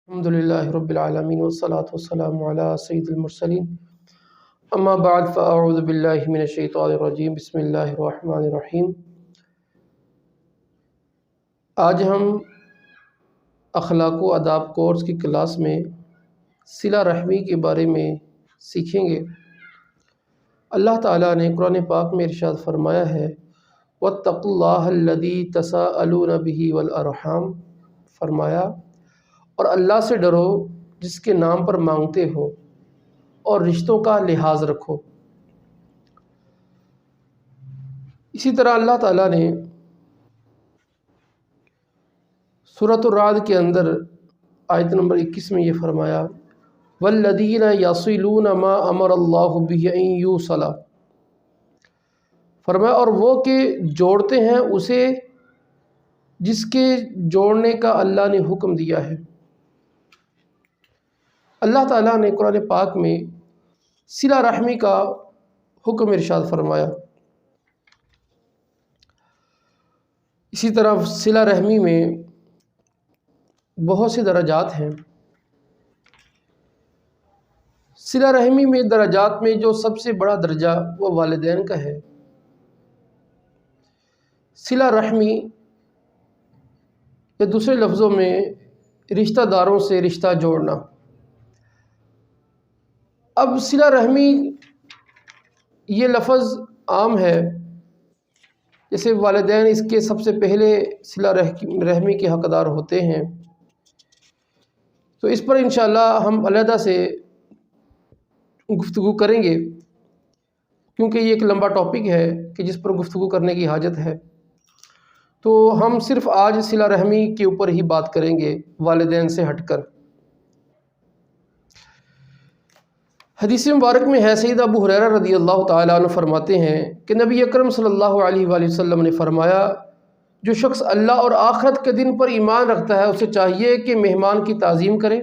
الحمدللہ رب العالمین والصلاة والسلام علی سید المرسلین اما بعد فاعوذ باللہ من الشیطان الرجیم بسم اللہ الرحمن الرحیم۔ آج ہم اخلاق و آداب کورس کی کلاس میں صلہ رحمی کے بارے میں سیکھیں گے۔ اللہ تعالیٰ نے قرآن پاک میں ارشاد فرمایا ہے وَاتَّقُوا اللَّهَ الَّذِي تَسَاءَلُونَ بِهِ وَالْأَرْحَامَ، فرمایا اور اللہ سے ڈرو جس کے نام پر مانگتے ہو اور رشتوں کا لحاظ رکھو۔ اسی طرح اللہ تعالیٰ نے سورۃ الرعد کے اندر آیت نمبر 21 میں یہ فرمایا وَالَّذِينَ يَصِلُونَ مَا أَمَرَ اللَّهُ بِهِ أَن يُوصَلَ، فرمایا اور وہ کہ جوڑتے ہیں اسے جس کے جوڑنے کا اللہ نے حکم دیا ہے۔ اللہ تعالیٰ نے قرآن پاک میں صلہ رحمی کا حکم ارشاد فرمایا۔ اسی طرح صلہ رحمی میں بہت سے درجات ہیں۔ صلہ رحمی میں درجات میں جو سب سے بڑا درجہ وہ والدین کا ہے۔ صلہ رحمی یا دوسرے لفظوں میں رشتہ داروں سے رشتہ جوڑنا۔ اب صلہ رحمی یہ لفظ عام ہے، جیسے والدین اس کے سب سے پہلے صلہ رحمی کے حقدار ہوتے ہیں، تو اس پر انشاءاللہ ہم علیحدہ سے گفتگو کریں گے، کیونکہ یہ ایک لمبا ٹاپک ہے کہ جس پر گفتگو کرنے کی حاجت ہے۔ تو ہم صرف آج صلہ رحمی کے اوپر ہی بات کریں گے والدین سے ہٹ کر۔ حدیث مبارک میں ہے سید ابو ہریرہ رضی اللہ تعالیٰ عنہ فرماتے ہیں کہ نبی اکرم صلی اللہ علیہ وآلہ وسلم نے فرمایا جو شخص اللہ اور آخرت کے دن پر ایمان رکھتا ہے اسے چاہیے کہ مہمان کی تعظیم کرے،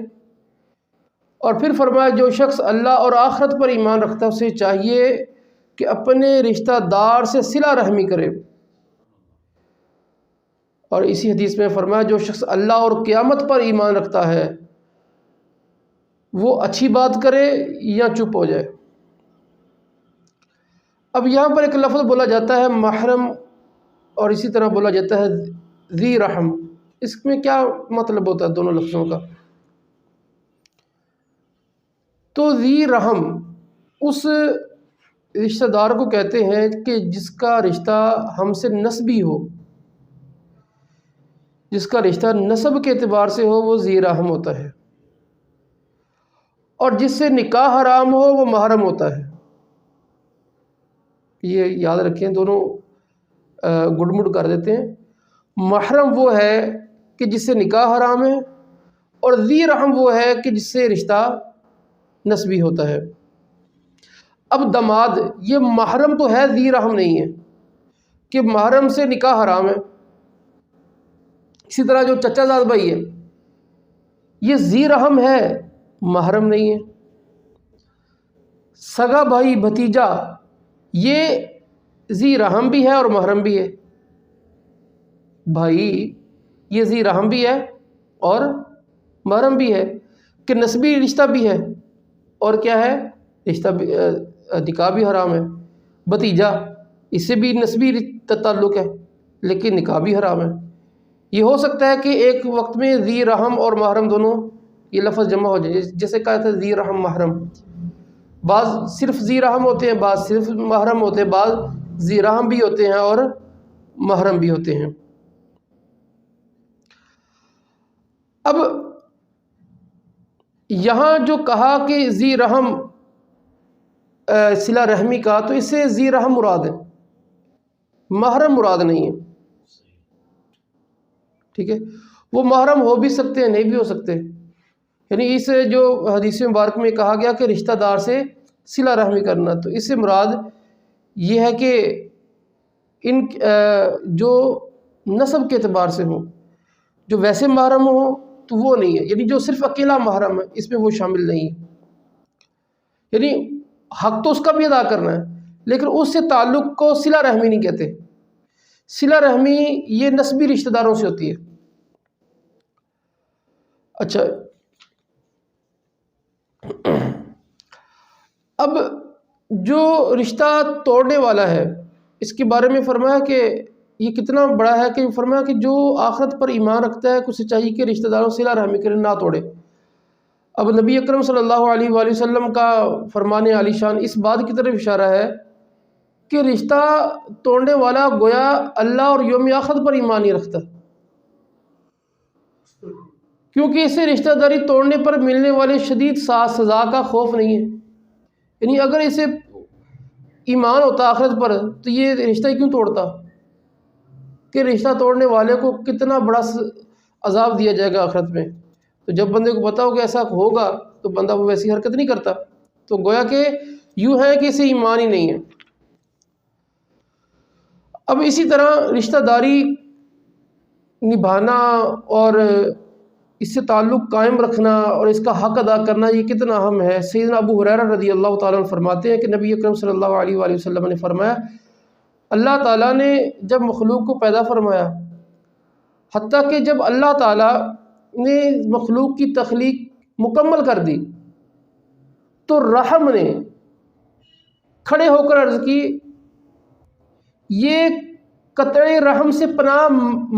اور پھر فرمایا جو شخص اللہ اور آخرت پر ایمان رکھتا ہے اسے چاہیے کہ اپنے رشتہ دار سے صلہ رحمی کرے، اور اسی حدیث میں فرمایا جو شخص اللہ اور قیامت پر ایمان رکھتا ہے وہ اچھی بات کرے یا چپ ہو جائے۔ اب یہاں پر ایک لفظ بولا جاتا ہے محرم، اور اسی طرح بولا جاتا ہے ذی رحم۔ اس میں کیا مطلب ہوتا ہے دونوں لفظوں کا؟ تو ذی رحم اس رشتہ دار کو کہتے ہیں کہ جس کا رشتہ ہم سے نسبی ہو، جس کا رشتہ نسب کے اعتبار سے ہو وہ ذی رحم ہوتا ہے، اور جس سے نکاح حرام ہو وہ محرم ہوتا ہے۔ یہ یاد رکھیں، دونوں گڈ مڈ کر دیتے ہیں۔ محرم وہ ہے کہ جس سے نکاح حرام ہے، اور ذی رحم وہ ہے کہ جس سے رشتہ نسبی ہوتا ہے۔ اب داماد یہ محرم تو ہے، ذی رحم نہیں ہے کہ محرم سے نکاح حرام ہے۔ اسی طرح جو چچا زاد بھائی ہے یہ ذی رحم ہے، محرم نہیں ہے۔ سگا بھائی بھتیجا یہ ذی رحم بھی ہے اور محرم بھی ہے۔ بھائی یہ ذی رحم بھی ہے اور محرم بھی ہے کہ نسبی رشتہ بھی ہے، اور کیا ہے رشتہ نکاح بھی حرام ہے۔ بھتیجا اس سے بھی نسبی تعلق ہے لیکن نکاح بھی حرام ہے۔ یہ ہو سکتا ہے کہ ایک وقت میں ذی رحم اور محرم دونوں یہ لفظ جمع ہو جائے، جیسے کہا تھا ذی رحم محرم۔ بعض صرف ذی رحم ہوتے ہیں، بعض صرف محرم ہوتے ہیں، بعض ذی رحم بھی ہوتے ہیں اور محرم بھی ہوتے ہیں۔ اب یہاں جو کہا کہ ذی رحم صلہ رحمی کا، تو اس سے ذی رحم مراد ہے، محرم مراد نہیں ہے۔ ٹھیک ہے، وہ محرم ہو بھی سکتے ہیں، نہیں بھی ہو سکتے۔ یعنی اس جو حدیث مبارک میں کہا گیا کہ رشتہ دار سے صلہ رحمی کرنا، تو اس سے مراد یہ ہے کہ ان جو نسب کے اعتبار سے ہوں، جو ویسے محرم ہوں تو وہ نہیں ہے، یعنی جو صرف اکیلا محرم ہے اس میں وہ شامل نہیں ہے۔ یعنی حق تو اس کا بھی ادا کرنا ہے، لیکن اس سے تعلق کو صلہ رحمی نہیں کہتے۔ صلہ رحمی یہ نسبی رشتہ داروں سے ہوتی ہے۔ اچھا، اب جو رشتہ توڑنے والا ہے اس کے بارے میں فرمایا کہ یہ کتنا بڑا ہے، کہ فرمایا کہ جو آخرت پر ایمان رکھتا ہے کچھ چاہیے کہ رشتہ داروں سے صلہ رحمی کرے، نہ توڑے۔ اب نبی اکرم صلی اللہ علیہ وآلہ وسلم کا فرمان عالی شان اس بات کی طرف اشارہ ہے کہ رشتہ توڑنے والا گویا اللہ اور یوم آخرت پر ایمان نہیں رکھتا، کیونکہ اسے رشتہ داری توڑنے پر ملنے والے شدید سزا کا خوف نہیں ہے۔ یعنی اگر اسے ایمان ہوتا آخرت پر تو یہ رشتہ کیوں توڑتا، کہ رشتہ توڑنے والے کو کتنا بڑا عذاب دیا جائے گا آخرت میں۔ تو جب بندے کو پتا ہو کہ ایسا ہوگا تو بندہ وہ ویسی حرکت نہیں کرتا، تو گویا کہ یوں ہے کہ اسے ایمان ہی نہیں ہے۔ اب اسی طرح رشتہ داری نبھانا اور اس سے تعلق قائم رکھنا اور اس کا حق ادا کرنا یہ کتنا اہم ہے۔ سیدنا ابو ہریرہ رضی اللہ تعالیٰ عنہ فرماتے ہیں کہ نبی اکرم صلی اللہ علیہ وآلہ وسلم نے فرمایا، اللہ تعالیٰ نے جب مخلوق کو پیدا فرمایا، حتیٰ کہ جب اللہ تعالیٰ نے مخلوق کی تخلیق مکمل کر دی تو رحم نے کھڑے ہو کر عرض کی، یہ قطع رحم سے پناہ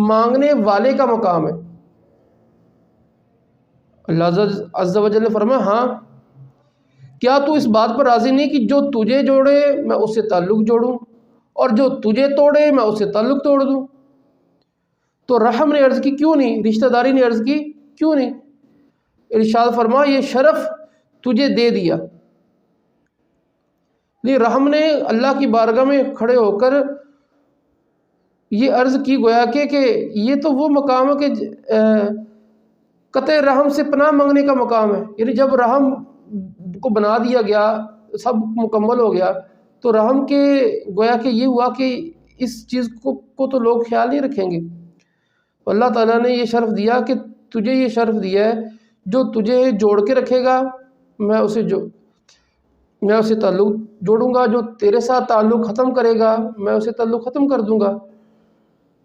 مانگنے والے کا مقام ہے۔ اللہ عز و جل نے فرمایا، ہاں کیا تو اس بات پر راضی نہیں کہ جو تجھے جوڑے میں اس سے تعلق جوڑوں اور جو تجھے توڑے میں اس سے تعلق توڑ دوں؟ تو رحم نے عرض کی کیوں نہیں، رشتہ داری نے عرض کی کیوں نہیں؟ ارشاد فرمایا، یہ شرف تجھے دے دیا۔ لیکن رحم نے اللہ کی بارگاہ میں کھڑے ہو کر یہ عرض کی گویا کہ یہ تو وہ مقام ہے کہ قطع رحم سے پناہ مانگنے کا مقام ہے۔ یعنی جب رحم کو بنا دیا گیا، سب مکمل ہو گیا، تو رحم کے گویا کہ یہ ہوا کہ اس چیز کو تو لوگ خیال نہیں رکھیں گے۔ اللہ تعالیٰ نے یہ شرف دیا کہ تجھے یہ شرف دیا ہے، جو تجھے جوڑ کے رکھے گا میں اسے تعلق جوڑوں گا، جو تیرے ساتھ تعلق ختم کرے گا میں اسے تعلق ختم کر دوں گا۔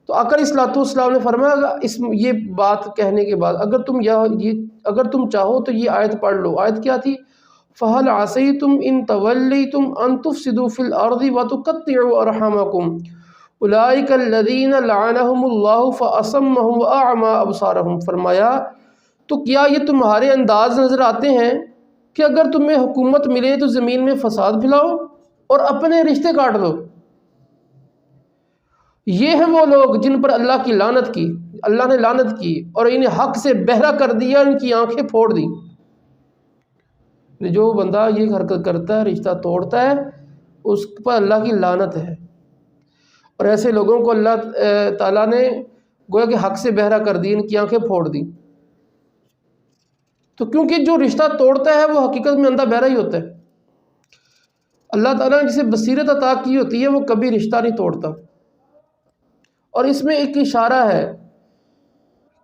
تو آقا علیہ الصلوۃ والسلام نے فرمایا یہ بات کہنے کے بعد اگر تم چاہو تو یہ آیت پڑھ لو۔ آیت کیا تھی؟ فَهَلْ عَصَيْتُمْ إِن تَوَلَّيْتُمْ أَن تُفْسِدُوا فِي الْأَرْضِ وَتُقَطِّعُوا أَرْحَامَكُمْ أُولَٰئِكَ الَّذِينَ لَعَنَهُمُ اللَّهُ فَأَصَمَّهُمْ وَأَعْمَىٰ أَبْصَارَهُمْ۔ فرمایا تو کیا یہ تمہارے انداز نظر آتے ہیں کہ اگر تمہیں حکومت ملے تو زمین میں فساد پھیلاؤ اور اپنے رشتے کاٹ دو؟ یہ ہیں وہ لوگ جن پر اللہ کی لعنت کی، اللہ نے لعنت کی اور انہیں حق سے بہرا کر دیا، ان کی آنکھیں پھوڑ دی۔ جو بندہ یہ حرکت کرتا ہے، رشتہ توڑتا ہے، اس پر اللہ کی لعنت ہے، اور ایسے لوگوں کو اللہ تعالیٰ نے گویا کہ حق سے بہرا کر دی، ان کی آنکھیں پھوڑ دی۔ تو کیونکہ جو رشتہ توڑتا ہے وہ حقیقت میں اندھا بہرا ہی ہوتا ہے۔ اللہ تعالیٰ نے جسے بصیرت عطا کی ہوتی ہے وہ کبھی رشتہ نہیں توڑتا۔ اور اس میں ایک اشارہ ہے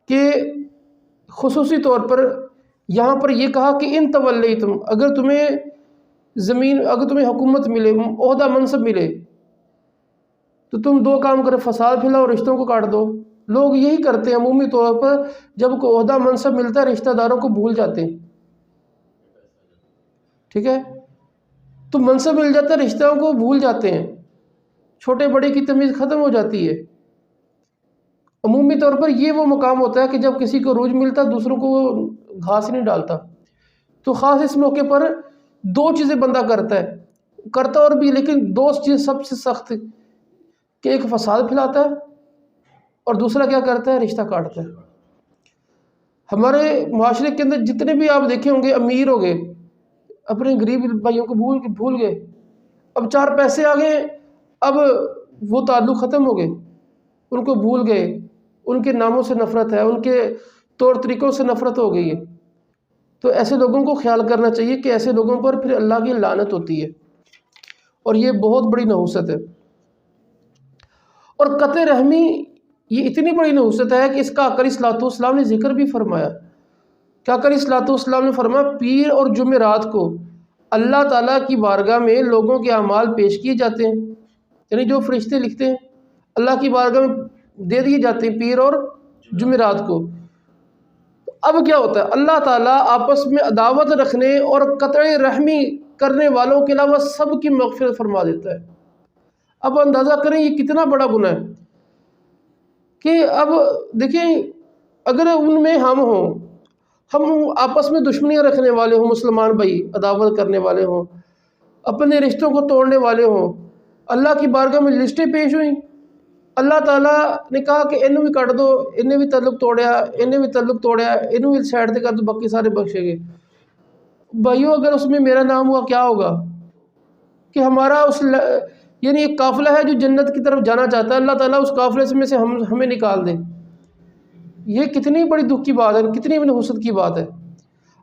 کہ خصوصی طور پر یہاں پر یہ کہا کہ ان تولیتم، اگر تمہیں حکومت ملے، عہدہ منصب ملے، تو تم دو کام کرو، فساد پھیلاؤ اور رشتوں کو کاٹ دو۔ لوگ یہی کرتے ہیں عمومی طور پر، جب کوئی عہدہ منصب ملتا ہے رشتہ داروں کو بھول جاتے ہیں، ٹھیک ہے؟ تو منصب مل جاتا ہے، رشتوں کو بھول جاتے ہیں، چھوٹے بڑے کی تمیز ختم ہو جاتی ہے۔ عمومی طور پر یہ وہ مقام ہوتا ہے کہ جب کسی کو عروج ملتا ہے دوسروں کو گھاس نہیں ڈالتا۔ تو خاص اس موقع پر دو چیزیں بندہ کرتا اور بھی، لیکن دو چیز سب سے سخت، کہ ایک فساد پھیلاتا ہے اور دوسرا کیا کرتا ہے، رشتہ کاٹتا ہے۔ ہمارے معاشرے کے اندر جتنے بھی آپ دیکھے ہوں گے امیر ہو گئے، اپنے غریب بھائیوں کو بھول گئے، اب چار پیسے آ گئے، اب وہ تعلق ختم ہو گئے، ان کو بھول گئے، ان کے ناموں سے نفرت ہے، ان کے طور طریقوں سے نفرت ہو گئی ہے۔ تو ایسے لوگوں کو خیال کرنا چاہیے کہ ایسے لوگوں پر پھر اللہ کی لعنت ہوتی ہے، اور یہ بہت بڑی نحوست ہے۔ اور قطع رحمی یہ اتنی بڑی نحوست ہے کہ اس کا آقا علیہ الصلوۃ والسلام نے ذکر بھی فرمایا۔ کہ آقا علیہ الصلوۃ والسلام نے فرمایا، پیر اور جمعرات کو اللہ تعالیٰ کی بارگاہ میں لوگوں کے اعمال پیش کیے جاتے ہیں، یعنی جو فرشتے لکھتے ہیں اللہ کی بارگاہ میں دے دیے جاتے ہیں پیر اور جمعرات کو۔ اب کیا ہوتا ہے، اللہ تعالیٰ آپس میں عداوت رکھنے اور قطع رحمی کرنے والوں کے علاوہ سب کی مغفرت فرما دیتا ہے۔ اب اندازہ کریں یہ کتنا بڑا گناہ ہے کہ اب دیکھیں اگر ان میں ہم آپس میں دشمنیاں رکھنے والے ہوں، مسلمان بھائی عداوت کرنے والے ہوں، اپنے رشتوں کو توڑنے والے ہوں، اللہ کی بارگاہ میں لسٹیں پیش ہوئیں، اللہ تعالیٰ نے کہا کہ انہوں بھی کٹ دو، انہیں بھی تعلق توڑیا، انہوں بھی سائڈ سے کر دو، باقی سارے بخشے گے۔ بھائیو اگر اس میں میرا نام ہوا کیا ہوگا کہ ہمارا یعنی ایک قافلہ ہے جو جنت کی طرف جانا چاہتا ہے، اللہ تعالیٰ اس قافلے میں سے ہمیں نکال دے۔ یہ کتنی بڑی دکھ کی بات ہے، کتنی نحوست کی بات ہے۔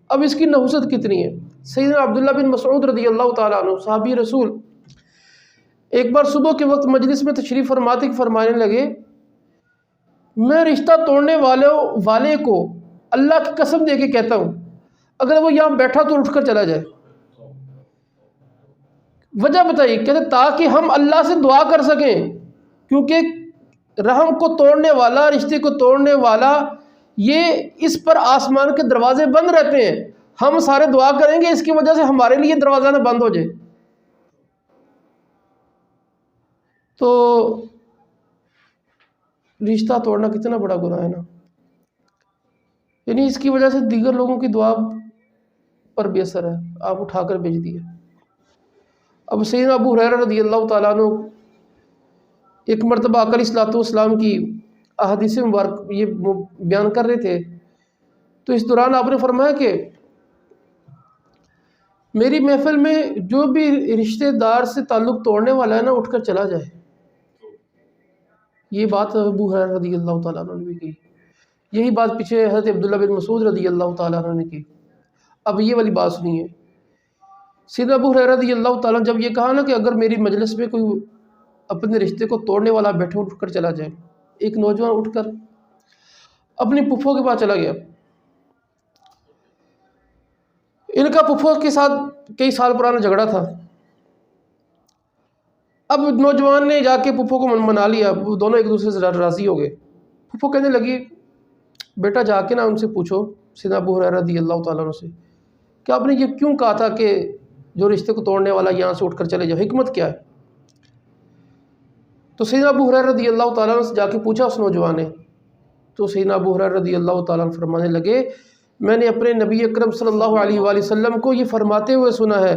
اب اس کی نحوست کتنی ہے۔ سیدنا عبداللہ بن مسعود رضی اللہ تعالیٰ عنہ صحابی رسول ایک بار صبح کے وقت مجلس میں تشریف فرمانے لگے، میں رشتہ توڑنے والے کو اللہ کی قسم دے کے کہتا ہوں اگر وہ یہاں بیٹھا تو اٹھ کر چلا جائے۔ وجہ بتائی، کہتے تاکہ ہم اللہ سے دعا کر سکیں، کیونکہ رحم کو توڑنے والا، رشتے کو توڑنے والا، یہ اس پر آسمان کے دروازے بند رہتے ہیں، ہم سارے دعا کریں گے اس کی وجہ سے ہمارے لیے دروازہ نہ بند ہو جائے۔ تو رشتہ توڑنا کتنا بڑا گناہ ہے نا، یعنی اس کی وجہ سے دیگر لوگوں کی دعا پر بھی اثر ہے، آپ اٹھا کر بھیج دیے۔ اب سیدنا ابو ہریرہ رضی اللہ تعالیٰ عنہ ایک مرتبہ آقا علیہ الصلوۃ والسلام کی احادیث مبارک یہ بیان کر رہے تھے، تو اس دوران آپ نے فرمایا کہ میری محفل میں جو بھی رشتہ دار سے تعلق توڑنے والا ہے نا اٹھ کر چلا جائے۔ یہ بات ابو ہریرہ رضی اللہ تعالیٰ عنہ نے بھی کی، یہی بات پیچھے حضرت عبداللہ بن مسعود رضی اللہ تعالیٰ عنہ نے کی۔ اب یہ والی بات سنیے، سیدنا ابو ہریرہ رضی اللہ تعالیٰ جب یہ کہا نا کہ اگر میری مجلس میں کوئی اپنے رشتے کو توڑنے والا بیٹھے اٹھ کر چلا جائے، ایک نوجوان اٹھ کر اپنی پھپھو کے پاس چلا گیا۔ ان کا پھپھو کے ساتھ کئی سال پرانا جھگڑا تھا۔ اب نوجوان نے جا کے پھپھو کو منا لیا، وہ دونوں ایک دوسرے سے راضی ہو گئے۔ پھپھو کہنے لگی بیٹا جا کے نا ان سے پوچھو سیدنا ابو ہریرہ رضی اللہ تعالیٰ عنہ سے کہ آپ نے یہ کیوں کہا تھا کہ جو رشتے کو توڑنے والا یہاں سے اٹھ کر چلے جاؤ، حکمت کیا ہے؟ تو سیدنا ابو ہریرہ رضی اللہ تعالیٰ عنہ سے جا کے پوچھا اس نوجوان نے، تو سیدنا ابو ہریرہ رضی اللہ تعالیٰ عنہ فرمانے لگے میں نے اپنے نبی اکرم صلی اللہ علیہ وآلہ وسلم کو یہ فرماتے ہوئے سنا ہے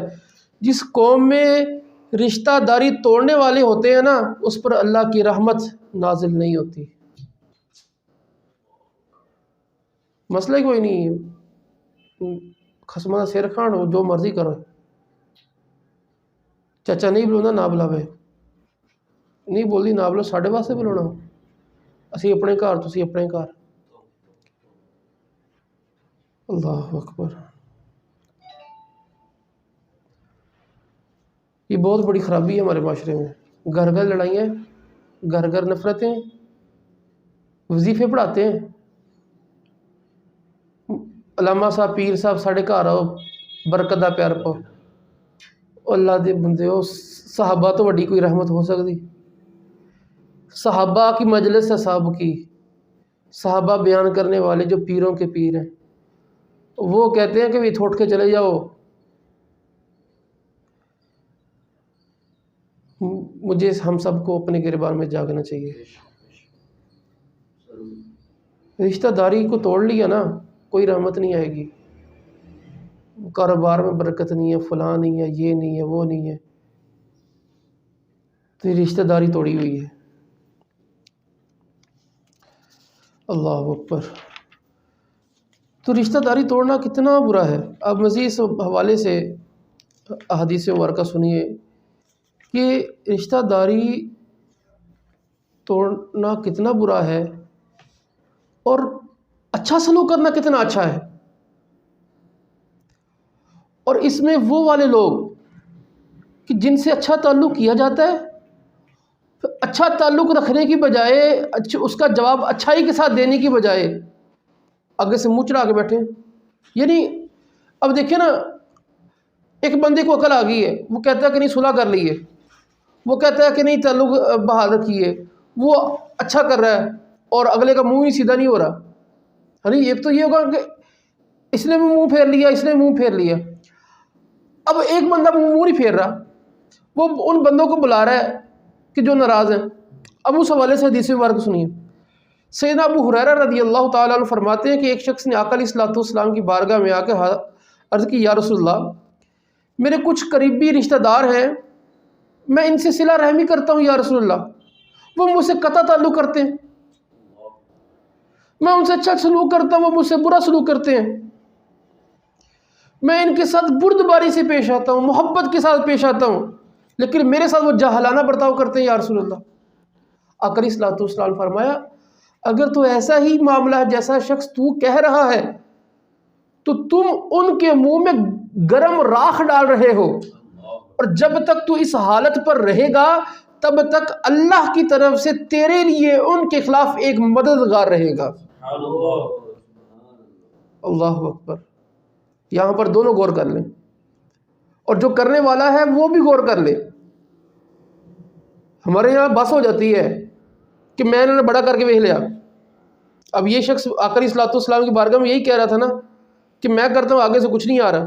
جس قوم میں رشتہ داری توڑنے والے ہوتے ہیں نا اس پر اللہ کی رحمت نازل نہیں ہوتی۔ مسئلہ ہی کوئی نہیں ہے، خصمانہ سیر خان ہو جو مرضی کرو، چچا نہیں بلونا نہ بلاوے، نہیں بولدی نہ بولو، ساڈے واسطے بلاونا، اسی اپنے گھر تسی اپنے گھر۔ اللہ اکبر، یہ بہت بڑی خرابی ہے ہمارے معاشرے میں۔ گھر گھر لڑائیاں، گھر گھر نفرتیں، وظیفے پڑھاتے ہیں۔ علامہ صاحب پیر صاحب ساڑھے گھر آؤ برکت دا پیار پاؤ، اللہ دے بندے ہو، صحابہ تو وڈی کوئی رحمت ہو سکتی؟ صحابہ کی مجلس ہے، صحابہ بیان کرنے والے جو پیروں کے پیر ہیں، وہ کہتے ہیں کہ بھی اٹھ کے چلے جاؤ، مجھے ہم سب کو اپنے گریبان میں جاگنا چاہیے۔ رشتہ داری کو توڑ لیا نا کوئی رحمت نہیں آئے گی، کاروبار میں برکت نہیں ہے، فلاں نہیں ہے، یہ نہیں ہے، وہ نہیں ہے، تو یہ رشتہ داری توڑی ہوئی ہے۔ اللہ اکبر، تو رشتہ داری توڑنا کتنا برا ہے۔ اب مزید اس حوالے سے احادیث مبارکہ سنیے کہ رشتہ داری توڑنا کتنا برا ہے اور اچھا سلوک کرنا کتنا اچھا ہے۔ اور اس میں وہ والے لوگ کہ جن سے اچھا تعلق کیا جاتا ہے، اچھا تعلق رکھنے کی بجائے اس کا جواب اچھائی کے ساتھ دینے کی بجائے آگے سے منہ چڑھا کے بیٹھے۔ یعنی اب دیکھیں نا، ایک بندے کو عقل آ گئی ہے، وہ کہتا ہے کہ نہیں صلح کر لیے، وہ کہتا ہے کہ نہیں تعلق بحال رکھیے، وہ اچھا کر رہا ہے اور اگلے کا منہ ہی سیدھا نہیں ہو رہا۔ یعنی ایک تو یہ ہوگا کہ اس نے بھی منہ پھیر لیا، اس نے منہ پھیر لیا۔ اب ایک بندہ منہ نہیں پھیر رہا، وہ ان بندوں کو بلا رہا ہے کہ جو ناراض ہیں۔ اب اس حوالے سے حدیث مبارک سنیے۔ سیدنا ابو ہریرہ رضی اللہ تعالیٰ عنہ فرماتے ہیں کہ ایک شخص نے آقا علیہ الصلوۃ والسلام کی بارگاہ میں آ کے عرض کی، یا رسول اللہ، میرے کچھ قریبی رشتہ دار ہیں، میں ان سے صلہ رحمی کرتا ہوں یا رسول اللہ، وہ مجھ سے قطع تعلق کرتے ہیں، میں ان سے اچھا سلوک کرتا ہوں، وہ مجھ سے برا سلوک کرتے ہیں، میں ان کے ساتھ بردباری سے پیش آتا ہوں، محبت کے ساتھ پیش آتا ہوں، لیکن میرے ساتھ وہ جاہلانہ برتاؤ کرتے ہیں یا رسول اللہ۔ آقا علیہ الصلوۃ والسلام نے فرمایا، اگر تو ایسا ہی معاملہ ہے جیسا شخص تو کہہ رہا ہے تو تم ان کے منہ میں گرم راکھ ڈال رہے ہو، اور جب تک تو اس حالت پر رہے گا تب تک اللہ کی طرف سے تیرے لیے ان کے خلاف ایک مددگار رہے گا۔ اللہ اکبر۔ یہاں پر دونوں غور کر لیں، اور جو کرنے والا ہے وہ بھی غور کر لے۔ ہمارے یہاں بس ہو جاتی ہے کہ میں نے بڑا کر کے دیکھ لیا۔ اب یہ شخص آقا علیہ الصلوۃ والسلام کی بارگاہ میں یہی کہہ رہا تھا نا کہ میں کرتا ہوں، آگے سے کچھ نہیں آ رہا۔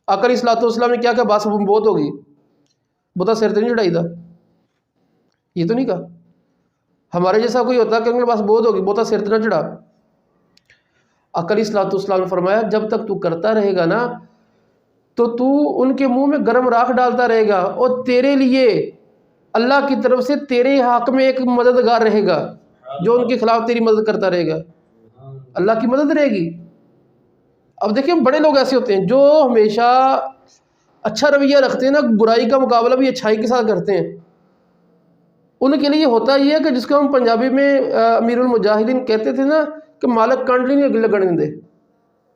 آقا علیہ الصلوۃ والسلام نے کیا کہا؟ بس بہت ہو گئی، بتا سر تو نہیں چڑھائی تھا، یہ تو نہیں کہا۔ ہمارے جیسا کوئی ہوتا کہ بس بہت ہوگی، بہت سر تو نہ چڑھا۔ آقا علیہ الصلوۃ والسلام نے فرمایا، جب تک تو کرتا رہے گا نا تو ان کے منہ میں گرم راکھ ڈالتا رہے گا، اور تیرے لیے اللہ کی طرف سے تیرے حق میں ایک مددگار رہے گا جو ان کے خلاف تیری مدد کرتا رہے گا، اللہ کی مدد رہے گی۔ اب دیکھیں بڑے لوگ ایسے ہوتے ہیں جو ہمیشہ اچھا رویہ رکھتے ہیں نا، برائی کا مقابلہ بھی اچھائی کے ساتھ کرتے ہیں۔ ان کے لیے ہوتا یہ ہے کہ جس کو ہم پنجابی میں امیر المجاہدین کہتے تھے نا کہ مالک کنڈ نہیں لگنے دے،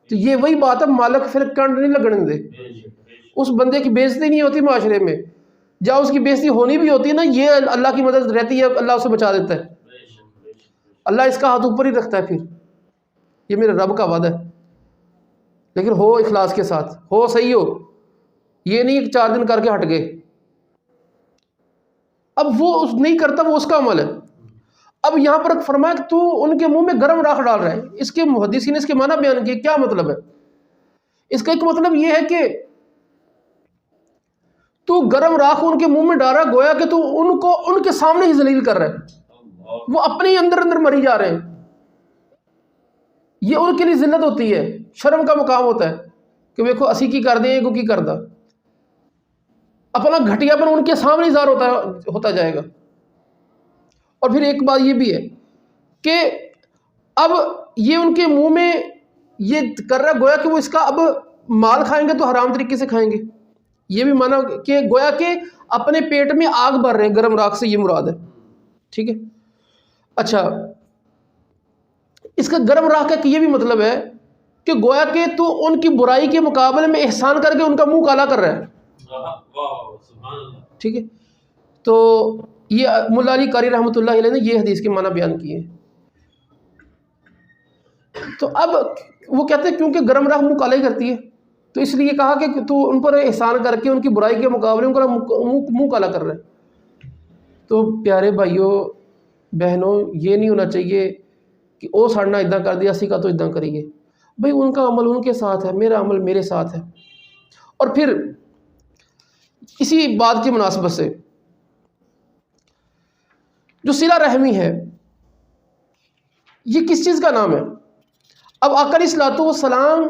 تو یہ وہی بات ہے، مالک پھر کنڈ نہیں لگنے دے۔ اس بندے کی بےعزتی نہیں ہوتی معاشرے میں، جہاں اس کی بےعزتی ہونی بھی ہوتی ہے نا، یہ اللہ کی مدد رہتی ہے، اللہ اسے بچا دیتا ہے، اللہ اس کا ہاتھ اوپر ہی رکھتا ہے۔ پھر یہ میرے رب کا وعدہ ہے، لیکن ہو اخلاص کے ساتھ، ہو صحیح ہو، یہ نہیں 4 دن کر کے ہٹ گئے۔ اب وہ نہیں کرتا، وہ اس کا عمل ہے۔ اب یہاں پر فرمایا کہ تو ان کے منہ میں گرم راکھ ڈال رہا ہے۔ اس کے محدثین نے اس کے معنی بیان کیے، کیا مطلب ہے اس کا؟ ایک مطلب یہ ہے کہ تو گرم راکھ ان کے منہ میں ڈال رہا، گویا کہ تو ان کو ان کے سامنے ہی ذلیل کر رہا ہے، وہ اپنے ہی اندر مری جا رہے ہیں۔ یہ ان کے لیے ذلت ہوتی ہے، شرم کا مقام ہوتا ہے کہ دیکھو اسی کی کر دیں، کو کی کر دا، اپنا گھٹیا پن ان کے سامنے ظاہر ہوتا جائے گا۔ اور پھر ایک بات یہ بھی ہے کہ اب یہ ان کے منہ میں یہ کر رہا ہے، گویا کہ وہ اس کا اب مال کھائیں گے تو حرام طریقے سے کھائیں گے، یہ بھی مانا کہ گویا کہ اپنے پیٹ میں آگ بھر رہے ہیں، گرم راکھ سے یہ مراد ہے۔ ٹھیک ہے، اچھا اس کا گرم راکھ کا یہ بھی مطلب ہے کہ گویا کہ تو ان کی برائی کے مقابلے میں احسان کر کے ان کا منہ کالا کر رہا ہے۔ ٹھیک ہے، تو یہ مولا علی قاری رحمۃ اللہ علیہ نے یہ حدیث کے معنی بیان کیے۔ تو اب وہ کہتے ہیں کیونکہ گرم راکھ منہ کالا ہی کرتی ہے، تو اس لیے کہا کہ تو ان پر احسان کر کے ان کی برائی کے مقابلے ان کا منہ کالا کر رہا ہے۔ تو پیارے بھائیوں بہنوں، یہ نہیں ہونا چاہیے کہ او سڑنا ادھا کر دیا اسی کا تو ادھا کریے، بھئی ان کا عمل ان کے ساتھ ہے، میرا عمل میرے ساتھ ہے۔ اور پھر اسی بات کی مناسبت سے جو صلہ رحمی ہے یہ کس چیز کا نام ہے؟ اب آقا علیہ الصلوۃ والسلام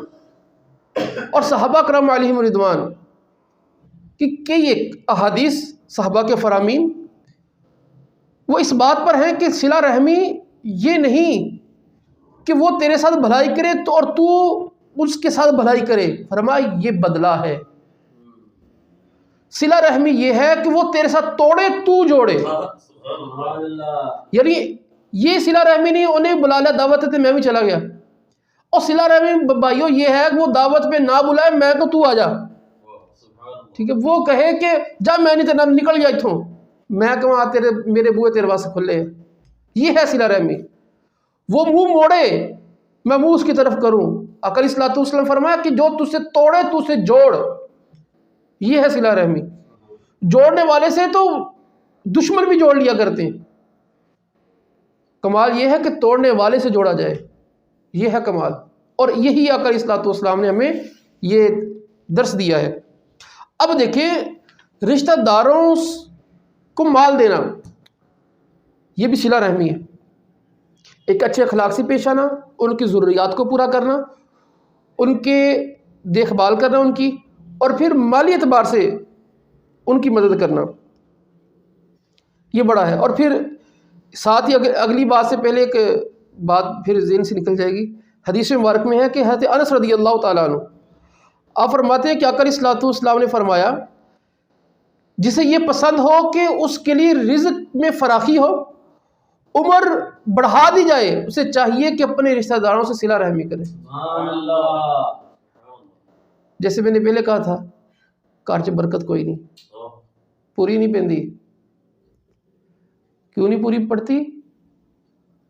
اور صحابہ کرام علیہم رضوان کی کئی احادیث صحابہ کے فرامین وہ اس بات پر ہیں کہ صلہ رحمی یہ نہیں کہ وہ تیرے ساتھ بھلائی کرے تو اور تو اس کے ساتھ بھلائی کرے، فرمایا یہ بدلہ ہے۔ صلہ رحمی یہ ہے کہ وہ تیرے ساتھ توڑے تو جوڑے، یعنی یہ صلہ رحمی نہیں انہیں بلا لیا دعوت ہے میں بھی چلا گیا، اور صلہ رحمی بھائیو یہ ہے کہ وہ دعوت پہ نہ بلائے میں کو تو آ جا، ٹھیک ہے، وہ کہے کہ جا میں نہیں تیرا نکل جا اتھوں، میں کہاں تیرے میرے بوئے تیرے واسطے کھلے ہیں، یہ ہے صلہ رحمی۔ وہ منہ موڑے میں منہ اس کی طرف کروں، آقا علیہ الصلوۃ والسلام فرمایا کہ جو تجھ سے توڑے تو اسے جوڑ، یہ ہے صلہ رحمی۔ جوڑنے والے سے تو دشمن بھی جوڑ لیا کرتے ہیں، کمال یہ ہے کہ توڑنے والے سے جوڑا جائے، یہ ہے کمال، اور یہی آقا علیہ الصلوۃ والسلام نے ہمیں یہ درس دیا ہے۔ اب دیکھیں رشتہ داروں کو مال دینا یہ بھی صلہ رحمی ہے، ایک اچھے اخلاق سے پیش آنا، ان کی ضروریات کو پورا کرنا، ان کے دیکھ بھال کرنا ان کی، اور پھر مالی اعتبار سے ان کی مدد کرنا، یہ بڑا ہے۔ اور پھر ساتھ ہی اگلی بات سے پہلے ایک بات پھر ذہن سے نکل جائے گی، حدیث مبارک میں ہے کہ حضرت انس رضی اللہ تعالیٰ عنہ آپ فرماتے ہیں کہ آقا علیہ الصلوۃ والسلام نے فرمایا جسے یہ پسند ہو کہ اس کے لیے رزق میں فراخی ہو، عمر بڑھا دی جائے، اسے چاہیے کہ اپنے رشتہ داروں سے صلہ رحمی کرے۔ سبحان اللہ۔ جیسے میں نے پہلے کہا تھا کارچ برکت کوئی نہیں، پوری نہیں پہندی، کیوں نہیں پوری پڑتی؟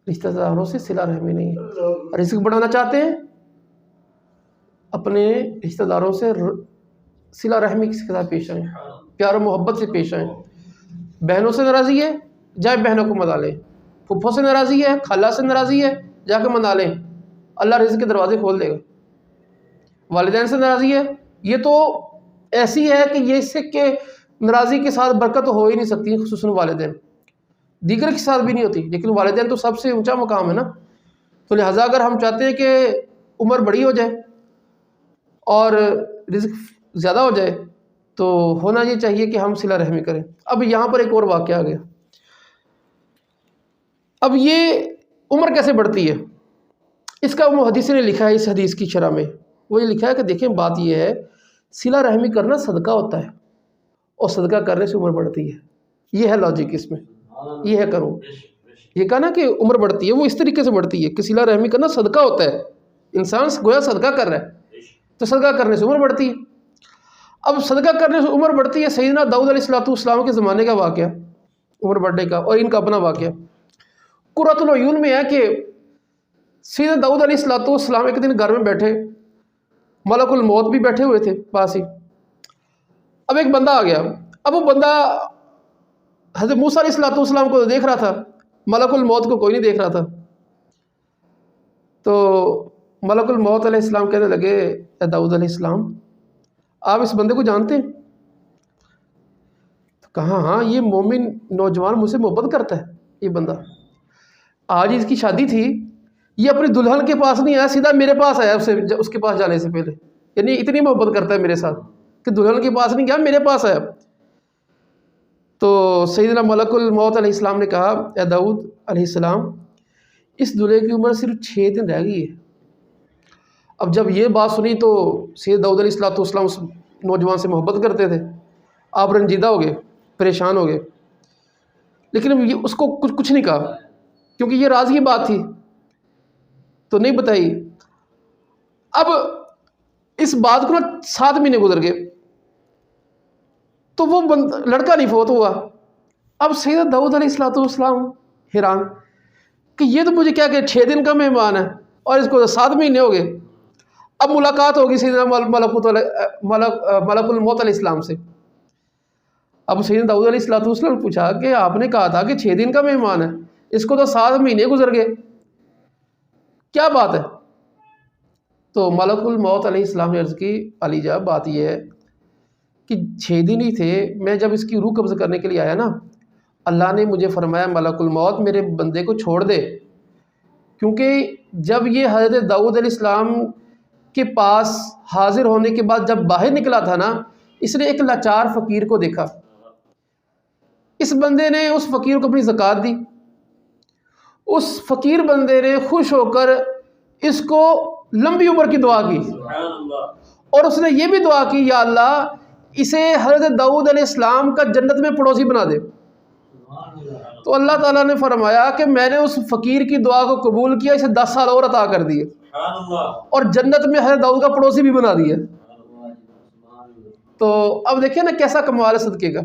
رشتہ داروں سے صلہ رحمی نہیں ہے۔ رزق بڑھانا چاہتے ہیں، اپنے رشتہ داروں سے صلہ رحمی کے ساتھ پیش آئیں، پیار و محبت سے پیش آئیں۔ بہنوں سے ناراضی ہے، جائے بہنوں کو منا لیں، پھپھو سے ناراضی ہے، خالہ سے ناراضی ہے، جا کے منا لیں، اللہ رزق کے دروازے کھول دے گا۔ والدین سے ناراضی ہے، یہ تو ایسی ہے کہ یہ اس سے کہ ناراضی کے ساتھ برکت ہو ہی نہیں سکتی، خصوصاً والدین، دیگر کے ساتھ بھی نہیں ہوتی، لیکن والدین تو سب سے اونچا مقام ہے نا۔ تو لہٰذا اگر ہم چاہتے ہیں کہ عمر بڑی ہو جائے اور رزق زیادہ ہو جائے تو ہونا یہ چاہیے کہ ہم صلہ رحمی کریں۔ اب یہاں پر ایک اور واقعہ آ گیا، اب یہ عمر کیسے بڑھتی ہے، اس کا محدث نے لکھا ہے اس حدیث کی شرح میں، وہ یہ لکھا ہے کہ دیکھیں بات یہ ہے صلہ رحمی کرنا صدقہ ہوتا ہے، اور صدقہ کرنے سے عمر بڑھتی ہے، یہ ہے لاجک اس میں، یہ ہے کروں، یہ کہا نا کہ عمر بڑھتی ہے، وہ اس طریقے سے بڑھتی ہے کہ صلہ رحمی کرنا صدقہ ہوتا ہے، انسان گویا صدقہ کر رہا ہے تو صدقہ کرنے سے عمر بڑھتی ہے۔ اب صدقہ کرنے سے عمر بڑھتی ہے، سیدنا داؤد علیہ السلام کے زمانے کا واقعہ عمر بڑھنے کا، اور ان کا اپنا واقعہ قرۃ العیون میں ہے کہ سیدنا داؤد علیہ السلام ایک دن گھر میں بیٹھے، ملک الموت بھی بیٹھے ہوئے تھے پاس ہی، اب ایک بندہ آ گیا، اب وہ بندہ حضرت موسیٰ علیہ السلام کو دیکھ رہا تھا، ملک الموت کو کوئی نہیں دیکھ رہا تھا۔ تو ملک الموت علیہ السلام کہنے لگے اے داؤد علیہ السلام آپ اس بندے کو جانتے ہیں؟ تو کہا ہاں یہ مومن نوجوان مجھ سے محبت کرتا ہے، یہ بندہ آج اس کی شادی تھی، یہ اپنی دلہن کے پاس نہیں آیا، سیدھا میرے پاس آیا اس کے پاس جانے سے پہلے، یعنی اتنی محبت کرتا ہے میرے ساتھ کہ دلہن کے پاس نہیں گیا، میرے پاس آیا۔ تو سیدنا ملک الموت علیہ السلام نے کہا اے داؤد علیہ السلام اس دلہے کی عمر صرف 6 دن رہ گئی ہے۔ اب جب یہ بات سنی تو سید داؤد علیہ السلام اس نوجوان سے محبت کرتے تھے، آپ رنجیدہ ہو گئے، پریشان ہو گئے، لیکن یہ اس کو کچھ نہیں کہا کیونکہ یہ راز کی بات تھی تو نہیں بتائی۔ اب اس بات کو 7 مہینے گزر گئے تو وہ لڑکا نہیں فوت ہوا۔ اب سید داؤد علیہ السلام حیران کہ یہ تو مجھے کیا کہ 6 دن کا مہمان ہے اور اس کو 7 مہینے ہو گئے۔ اب ملاقات ہوگی سیدنا ملک الموت علیہ السلام سے۔ اب سیدنا داؤد علیہ السلام نے پوچھا کہ آپ نے کہا تھا کہ 6 دن کا مہمان ہے، اس کو تو 7 مہینے گزر گئے، کیا بات ہے؟ تو ملک الموت علیہ السلام نے عرض کی علی جا بات یہ ہے کہ 6 دن ہی تھے، میں جب اس کی روح قبض کرنے کے لیے آیا نا، اللہ نے مجھے فرمایا ملک الموت میرے بندے کو چھوڑ دے، کیونکہ جب یہ حضرت داؤد علیہ السلام کے پاس حاضر ہونے کے بعد جب باہر نکلا تھا نا، اس نے ایک لاچار فقیر کو دیکھا، اس بندے نے اس فقیر کو اپنی زکوٰۃ دی، اس فقیر بندے نے خوش ہو کر اس کو لمبی عمر کی دعا کی، اور اس نے یہ بھی دعا کی یا اللہ اسے حضرت داؤد علیہ السلام کا جنت میں پڑوسی بنا دے۔ تو اللہ تعالیٰ نے فرمایا کہ میں نے اس فقیر کی دعا کو قبول کیا، اسے 10 سال اور عطا کر دیے اور جنت میں حضرت داؤد کا پڑوسی بھی بنا دیا۔ تو اب دیکھیں نا کیسا کمال ہے صدقے کا۔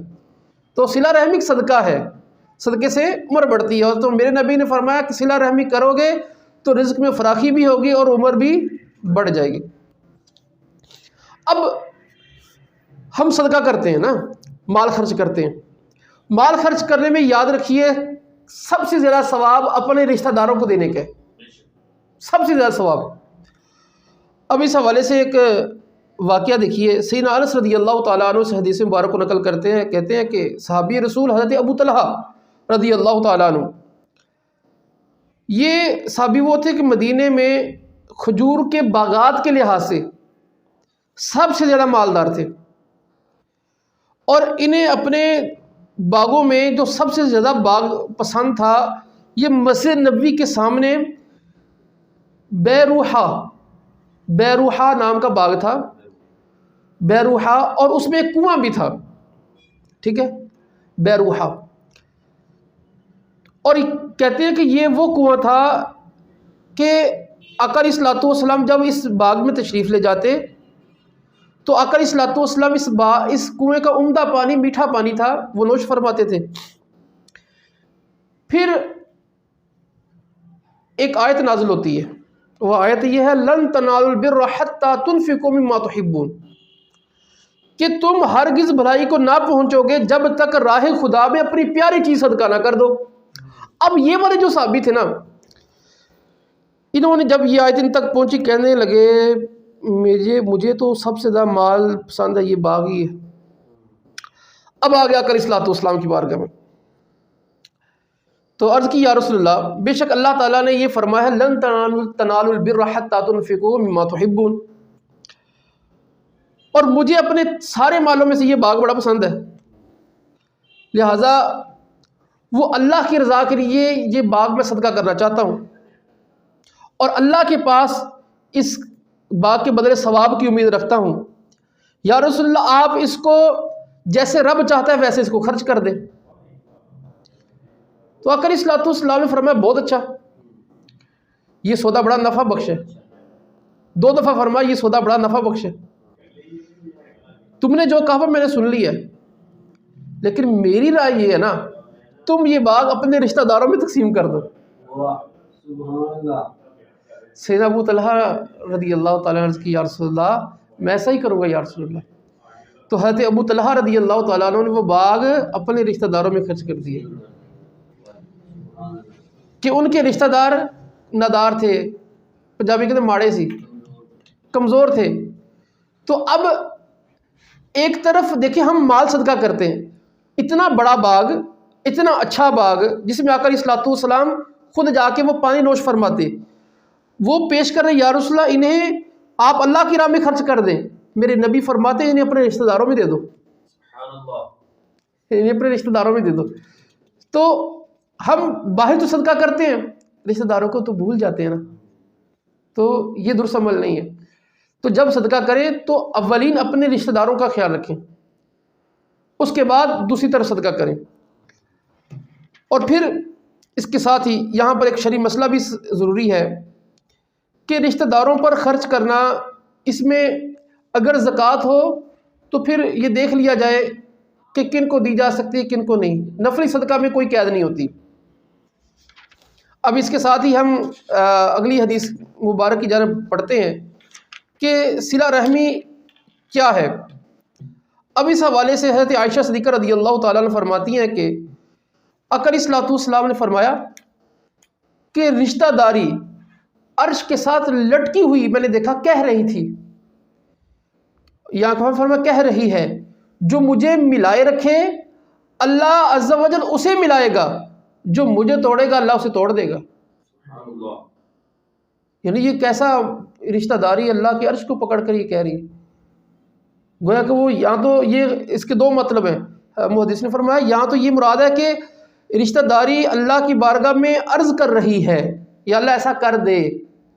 تو صلہ رحمی صدقہ ہے، صدقے سے عمر بڑھتی ہے، اور تو میرے نبی نے فرمایا کہ صلہ رحمی کرو گے تو رزق میں فراخی بھی ہوگی اور عمر بھی بڑھ جائے گی۔ اب ہم صدقہ کرتے ہیں نا، مال خرچ کرتے ہیں، مال خرچ کرنے میں یاد رکھیے سب سے زیادہ ثواب اپنے رشتہ داروں کو دینے کا ہے، سب سے زیادہ ثواب۔ اب اس حوالے سے ایک واقعہ دیکھیے، سیدنا انس رضی اللہ تعالیٰ عنہ سے حدیث مبارک کو نقل کرتے ہیں، کہتے ہیں کہ صحابی رسول حضرت ابو طلحہ رضی اللہ تعالیٰ عنہ، یہ صحابی وہ تھے کہ مدینے میں کھجور کے باغات کے لحاظ سے سب سے زیادہ مالدار تھے، اور انہیں اپنے باغوں میں جو سب سے زیادہ باغ پسند تھا یہ مسجد نبوی کے سامنے بیروحہ نام کا باغ تھا، بیروحہ، اور اس میں ایک کنواں بھی تھا، ٹھیک ہے، بیروحہ، اور کہتے ہیں کہ یہ وہ کنواں تھا کہ آقا علیہ الصلوۃ والسلام جب اس باغ میں تشریف لے جاتے تو آقا علیہ الصلوۃ والسلام اس کنویں کا عمدہ پانی، میٹھا پانی تھا، وہ نوش فرماتے تھے۔ پھر ایک آیت نازل ہوتی ہے، وہ آیت یہ ہے، لن تنالوا البر حتی تنفقوا مما تحبون، کہ تم ہرگز بھلائی کو نہ پہنچو گے جب تک راہ خدا میں اپنی پیاری چیز صدقہ نہ کر دو۔ اب یہ والے جو صحابی تھے نا، انہوں نے جب یہ آیت ان تک پہنچی، کہنے لگے مجھے تو سب سے زیادہ مال پسند ہے، یہ باغ ہی ہے۔ اب آ گیا علیہ الصلوۃ والسلام کی بارگاہ میں، تو عرض کی یا رسول اللہ، بے شک اللہ تعالیٰ نے یہ فرمایا ہے، لن تنالوا البر حتی تنفقوا مما تحبون، اور مجھے اپنے سارے مالوں میں سے یہ باغ بڑا پسند ہے، لہٰذا وہ اللہ کی رضا کے لیے یہ باغ میں صدقہ کرنا چاہتا ہوں، اور اللہ کے پاس اس باغ کے بدلے ثواب کی امید رکھتا ہوں۔ یا رسول اللہ، آپ اس کو جیسے رب چاہتا ہے ویسے اس کو خرچ کر دیں۔ تو آقا علیہ الصلوۃ والسلام نے فرمایا، بہت اچھا، یہ سودا بڑا نفع بخش ہے۔ 2 دفعہ فرمایا، یہ سودا بڑا نفع بخش ہے، تم نے جو کہا میں نے سن لیا ہے، لیکن میری رائے یہ ہے نا، تم یہ باغ اپنے رشتہ داروں میں تقسیم کر دو۔ سیدنا ابو طلحہ رضی اللہ تعالیٰ عنہ کی، یا رسول اللہ میں ایسا ہی کروں گا یا رسول اللہ۔ تو حضرت ابو طلحہ رضی اللہ تعالیٰ عنہ نے وہ باغ اپنے رشتہ داروں میں خرچ کر دیے، کہ ان کے رشتہ دار نادار تھے، پنجابی کہتے ہیں ماڑے سی، کمزور تھے۔ تو اب ایک طرف دیکھیں ہم مال صدقہ کرتے ہیں، اتنا بڑا باغ، اتنا اچھا باغ جس میں آقا علیہ الصلوۃ والسلام خود جا کے وہ پانی نوش فرماتے، وہ پیش کر رہے، یا رسول اللہ انہیں آپ اللہ کی راہ میں خرچ کر دیں۔ میرے نبی فرماتے ہیں انہیں اپنے رشتہ داروں میں دے دو، انہیں اپنے رشتہ داروں میں دے دو۔ تو ہم باہر تو صدقہ کرتے ہیں، رشتہ داروں کو تو بھول جاتے ہیں نا، تو یہ درست عمل نہیں ہے۔ تو جب صدقہ کریں تو اولین اپنے رشتہ داروں کا خیال رکھیں، اس کے بعد دوسری طرف صدقہ کریں۔ اور پھر اس کے ساتھ ہی یہاں پر ایک شرعی مسئلہ بھی ضروری ہے کہ رشتہ داروں پر خرچ کرنا، اس میں اگر زکوٰۃ ہو تو پھر یہ دیکھ لیا جائے کہ کن کو دی جا سکتی ہے کن کو نہیں، نفلی صدقہ میں کوئی قید نہیں ہوتی۔ اب اس کے ساتھ ہی ہم اگلی حدیث مبارک کی جانب پڑھتے ہیں کہ صلہ رحمی کیا ہے۔ اب اس حوالے سے حضرت عائشہ صدیقہ رضی اللہ تعالیٰ عنہ فرماتی ہیں کہ آقا علیہ الصلوۃ والسلام نے فرمایا کہ رشتہ داری عرش کے ساتھ لٹکی ہوئی میں نے دیکھا، کہہ رہی تھی، یہاں فرمایا کہہ رہی ہے، جو مجھے ملائے رکھے اللہ عز و جل اسے ملائے گا، جو مجھے توڑے گا اللہ اسے توڑ دے گا۔ یعنی یہ کیسا رشتہ داری اللہ کے عرش کو پکڑ کر یہ کہہ رہی ہے، گویا کہ وہ یہاں تو یہ اس کے 2 مطلب ہیں۔ محدث نے فرمایا یہاں تو یہ مراد ہے کہ رشتہ داری اللہ کی بارگاہ میں عرض کر رہی ہے، یا اللہ ایسا کر دے،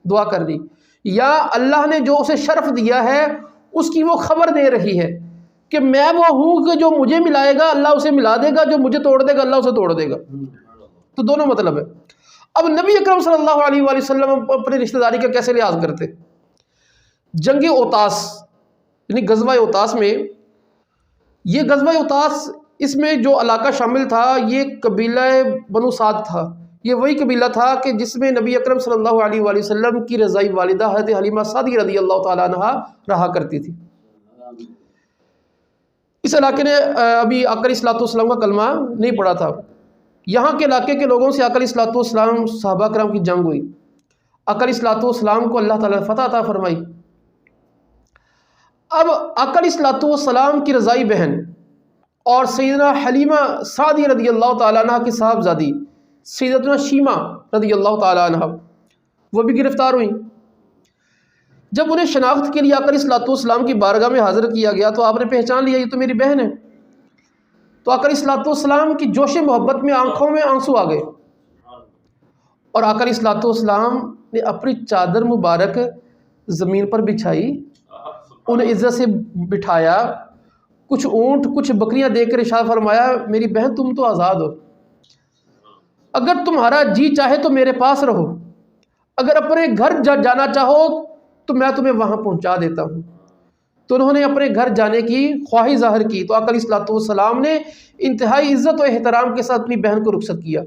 دعا کر رہی، یا اللہ نے جو اسے شرف دیا ہے اس کی وہ خبر دے رہی ہے کہ میں وہ ہوں کہ جو مجھے ملائے گا اللہ اسے ملا دے گا، جو مجھے توڑ دے گا اللہ اسے توڑ دے گا۔ تو دونوں مطلب ہے۔ اب نبی اکرم صلی اللہ علیہ وآلہ وسلم اپنے رشتہ داری کا کیسے لحاظ کرتے؟ جنگ اوتاس یعنی غزوہ اوتاس میں، یہ غزوہ اوتاس اس میں جو علاقہ شامل تھا یہ قبیلہ بنو سعد تھا، یہ وہی قبیلہ تھا کہ جس میں نبی اکرم صلی اللہ علیہ وآلہ وسلم کی رضائی والدہ حضرت حلیمہ سعدیہ رضی اللہ تعالیٰ عنہ رہا کرتی تھی۔ اس علاقے نے ابھی آقا علیہ الصلوۃ والسلام کا کلمہ نہیں پڑھا تھا، یہاں کے علاقے کے لوگوں سے آقا علیہ الصلوۃ والسلام صحابہ کرام کی جنگ ہوئی، آقا علیہ الصلوۃ والسلام کو اللہ تعالیٰ نے فتح عطا فرمائی۔ اب آقا علیہ الصلوۃ والسلام کی رضائی بہن اور سیدنا حلیمہ سعدیہ رضی اللہ تعالیٰ عنہ کی صاحبزادی سیدتنا شیمہ رضی اللہ تعالیٰ عنہ وہ بھی گرفتار ہوئیں۔ جب انہیں شناخت کے لیے آقا علیہ الصلوۃ والسلام کی بارگاہ میں حاضر کیا گیا تو آپ نے پہچان لیا یہ تو میری بہن ہے۔ تو آقا علیہ الصلوۃ والسلام کی جوش محبت میں آنکھوں میں آنسو آ گئے اور آقا علیہ الصلوۃ والسلام نے اپنی چادر مبارک زمین پر بچھائی، انہیں عزت سے بٹھایا، کچھ اونٹ کچھ بکریاں دے کر ارشاد فرمایا میری بہن تم تو آزاد ہو، اگر تمہارا جی چاہے تو میرے پاس رہو، اگر اپنے گھر جانا چاہو تو میں تمہیں وہاں پہنچا دیتا ہوں۔ تو انہوں نے اپنے گھر جانے کی خواہش ظاہر کی تو آقا علیہ الصلوۃ والسلام نے انتہائی عزت و احترام کے ساتھ اپنی بہن کو رخصت کیا۔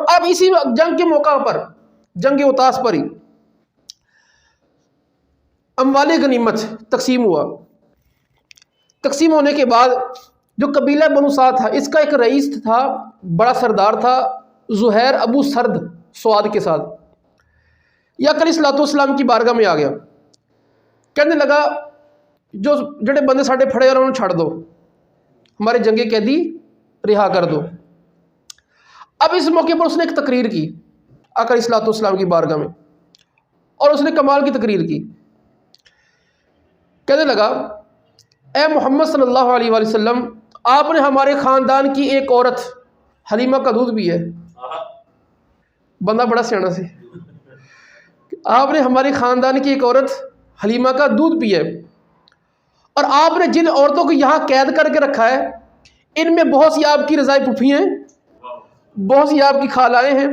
اب اسی جنگ کے موقع پر، جنگ اوتاس پر ہی اموال غنیمت تقسیم ہوا۔ تقسیم ہونے کے بعد جو قبیلہ بنو سعد تھا اس کا ایک رئیس تھا، بڑا سردار تھا، زہیر ابو سرد سواد کے ساتھ، یہ آقا علیہ الصلوۃ والسلام کی بارگاہ میں آ گیا، کہنے لگا جو جڑے بندے ساڈے پھڑے اور انہوں چھڑ دو، ہمارے جنگی قیدی رہا کر دو۔ اب اس موقع پر اس نے ایک تقریر کی آقا علیہ الصلوۃ والسلام کی بارگاہ میں، اور اس نے کمال کی تقریر کی، کہنے لگا اے محمد صلی اللہ علیہ وآلہ وسلم، آپ نے ہمارے خاندان کی ایک عورت حلیمہ کا دودھ پیا ہے۔ بندہ بڑا سیانا سی، آپ نے ہمارے خاندان کی ایک عورت حلیمہ کا دودھ پیا ہے، اور آپ نے جن عورتوں کو یہاں قید کر کے رکھا ہے ان میں بہت سی آپ کی رضائی پھوپھی ہیں، بہت سی آپ کی خالائیں ہیں،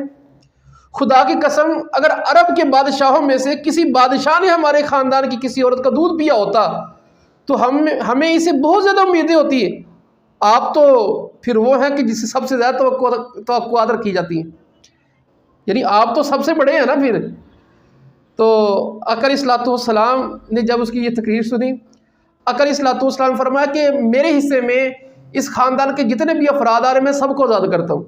خدا کی قسم اگر عرب کے بادشاہوں میں سے کسی بادشاہ نے ہمارے خاندان کی کسی عورت کا دودھ پیا ہوتا تو ہمیں اسے بہت زیادہ امیدیں ہوتی ہیں، آپ تو پھر وہ ہیں کہ جس سے سب سے زیادہ توقعات رکھی جاتی ہیں، یعنی آپ تو سب سے بڑے ہیں نا پھر۔ تو آقا علیہ الصلوۃ والسلام نے جب اس کی یہ تقریر سنی، آقا علیہ الصلوۃ والسلام نے فرمایا کہ میرے حصے میں اس خاندان کے جتنے بھی افراد آ رہے ہیں میں سب کو آزاد کرتا ہوں۔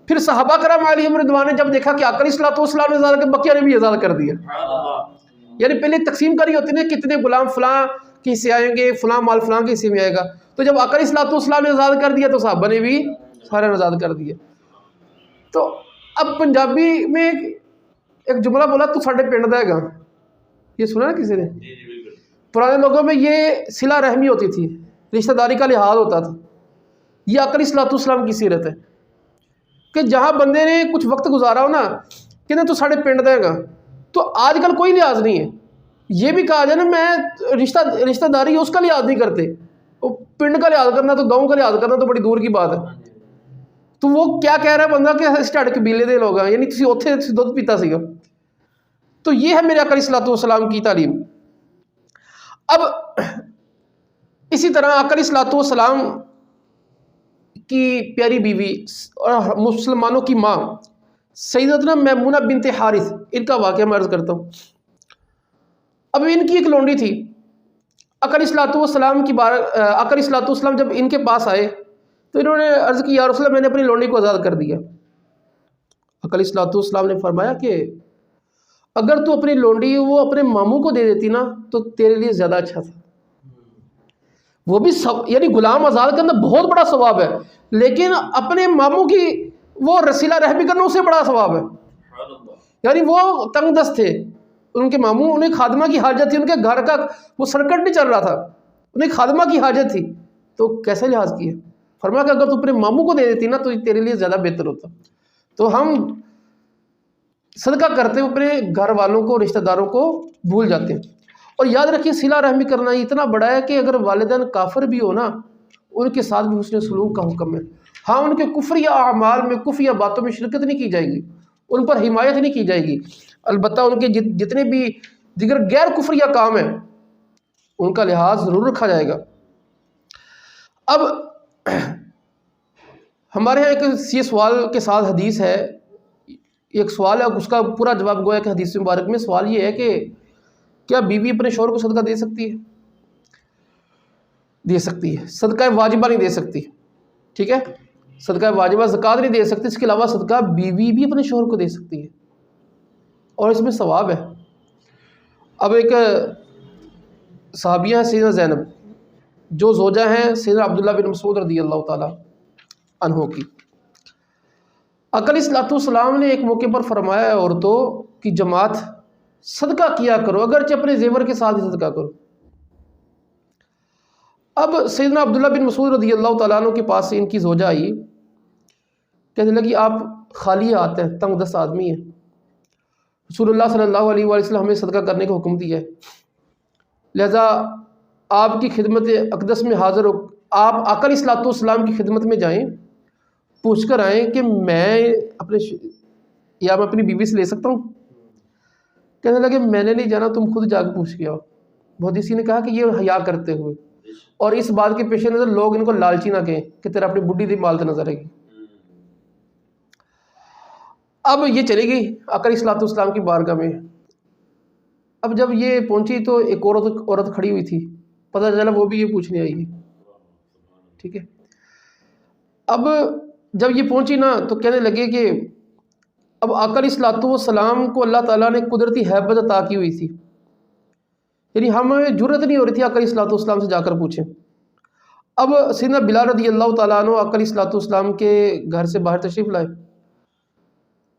پھر صحابہ کرام علیہم رضوان نے جب دیکھا کہ آقا علیہ الصلوۃ والسلام نے آزاد کر، بقیہ نے بھی آزاد کر دیا۔ یعنی پہلے تقسیم کری ہوتی نا کتنے غلام فلاں کے حصے آئیں گے، فلاں مال فلاں کے حصے میں آئے گا، تو جب آقا علیہ الصلوۃ والسلام نے آزاد کر دیا تو صحابہ نے بھی سارے آزاد کر دیا۔ تو اب پنجابی میں ایک جملہ بولا تو ساڈے پنڈ دا ہے گا، یہ سنا نا کسی نے؟ پرانے لوگوں میں یہ صلہ رحمی ہوتی تھی، رشتہ داری کا لحاظ ہوتا تھا۔ یہ آقا علیہ الصلوۃ والسلام کی سیرت ہے کہ جہاں بندے نے کچھ وقت گزارا ہو نا کہ تو ساڑھے پنڈ دے گا، تو آج کل کوئی لحاظ نہیں ہے۔ یہ بھی کہا جائے نا میں رشتہ داری اس کا لحاظ نہیں کرتے، وہ پنڈ کا لحاظ کرنا تو گاؤں کا لحاظ کرنا تو بڑی دور کی بات ہے۔ تو وہ کیا کہہ رہا ہے بندہ کہ اسٹارٹ قبیلے دے لوگ ہیں، یعنی تسی اوتھے دودھ پیتا سیگا۔ تو یہ ہے میرے آقا علیہ الصلوۃ والسلام کی تعلیم۔ اب اسی طرح آقا علیہ الصلوۃ والسلام کی پیاری بیوی اور مسلمانوں کی ماں سیدتنا میمونہ بنت حارث، ان کا واقعہ میں عرض کرتا ہوں۔ اب ان کی ایک لونڈی تھی، آقا علیہ الصلوۃ والسلام آقا علیہ الصلوۃ والسلام جب ان کے پاس آئے تو انہوں نے عرض کی یا رسول اللہ میں نے اپنی لونڈی کو آزاد کر دیا۔ آقا علیہ الصلوۃ والسلام نے فرمایا کہ اگر تو اپنی لونڈی وہ اپنے ماموں کو دے دیتی نا تو تیرے لیے زیادہ اچھا تھا۔ وہ بھی یعنی غلام آزاد کرنا بہت بڑا ثواب ہے، لیکن اپنے ماموں کی وہ رسیلہ رحمی کرنا اس سے بڑا ثواب ہے۔ یعنی وہ تنگ دست تھے، ان کے ماموں، انہیں خادمہ کی حاجت تھی، ان کے گھر کا وہ سرکٹ نہیں چل رہا تھا، انہیں خادمہ کی حاجت تھی، تو کیسے لحاظ کیا؟ فرمایا کہ اگر تو اپنے ماموں کو دے دیتی نا تو تیرے لیے زیادہ بہتر ہوتا۔ تو ہم صدقہ کرتے ہوئے اپنے گھر والوں کو، رشتہ داروں کو بھول جاتے ہیں۔ اور یاد رکھیے صلہ رحمی کرنا اتنا بڑا ہے کہ اگر والدین کافر بھی ہو نا ان کے ساتھ بھی حسن سلوک کا حکم ہے۔ ہاں ان کے کفر یا اعمال میں، کفر یا باتوں میں شرکت نہیں کی جائے گی، ان پر حمایت نہیں کی جائے گی، البتہ ان کے جتنے بھی دیگر غیر کفر یا کام ہیں ان کا لحاظ ضرور رکھا جائے گا۔ اب ہمارے یہاں ایک یہ سوال کے ساتھ حدیث ہے، ایک سوال ہے، اس کا پورا جواب گویا کہ حدیث مبارک میں سوال یہ ہے کہ کیا بیوی اپنے شوہر کو صدقہ دے سکتی ہے؟ دے سکتی ہے، صدقہ واجبہ نہیں دے سکتی، ٹھیک ہے، صدقہ واجبہ زکوٰۃ نہیں دے سکتی، اس کے علاوہ صدقہ بیوی بھی اپنے شوہر کو دے سکتی ہے اور اس میں ثواب ہے۔ اب ایک صحابیہ ہیں سیدنا زینب جو زوجہ ہیں سیدنا عبداللہ بن مسعود رضی اللہ تعالیٰ عنہ کی۔ آقا علیہ الصلوۃ والسلام نے ایک موقع پر فرمایا ہے عورتوں کی جماعت صدقہ کیا کرو، اگرچہ اپنے زیور کے ساتھ ہی صدقہ کرو۔ اب سیدنا عبداللہ بن مسعود رضی اللہ تعالیٰ عنہ کے پاس سے ان کی زوجہ آئی، کہنے لگی آپ خالی ہاتھ ہیں، تنگ دست آدمی ہیں، رسول اللہ صلی اللہ علیہ وآلہ وسلم ہمیں صدقہ کرنے کا حکم دیا ہے، لہذا آپ کی خدمت اقدس میں حاضر ہو، آپ آقا علیہ الصلوۃ والسلام کی خدمت میں جائیں، پوچھ کر آئیں کہ میں اپنی بیوی سے لے سکتا ہوں؟ کہنے لگے میں نے نہیں جانا، تم خود جا کے پوچھ کے آؤ۔ محدثی نے کہا کہ یہ حیا کرتے ہوئے اور اس بات کے پیش نظر لوگ ان کو لالچی نہ کہیں کہ تیرا اپنی بڈھی دی مالت نظر آئے گی۔ اب یہ چلی گئی آقا علیہ الصلوۃ والسلام کی بارگاہ میں۔ اب جب یہ پہنچی تو ایک عورت کھڑی ہوئی تھی، پتہ چلا وہ بھی یہ پوچھنے آئی ہے، ٹھیک ہے۔ اب جب یہ پہنچی نا تو کہنے لگے کہ اب آقا علیہ الصلوۃ والسلام کو اللہ تعالیٰ نے قدرتی حیبت عطا کی ہوئی تھی، یعنی ہمیں جرت نہیں ہو رہی تھی آقا علیہ الصلوۃ والسلام سے جا کر پوچھیں۔ اب سیدنا بلال رضی اللہ تعالیٰ عنہ آقا علیہ الصلوۃ والسلام کے گھر سے باہر تشریف لائے،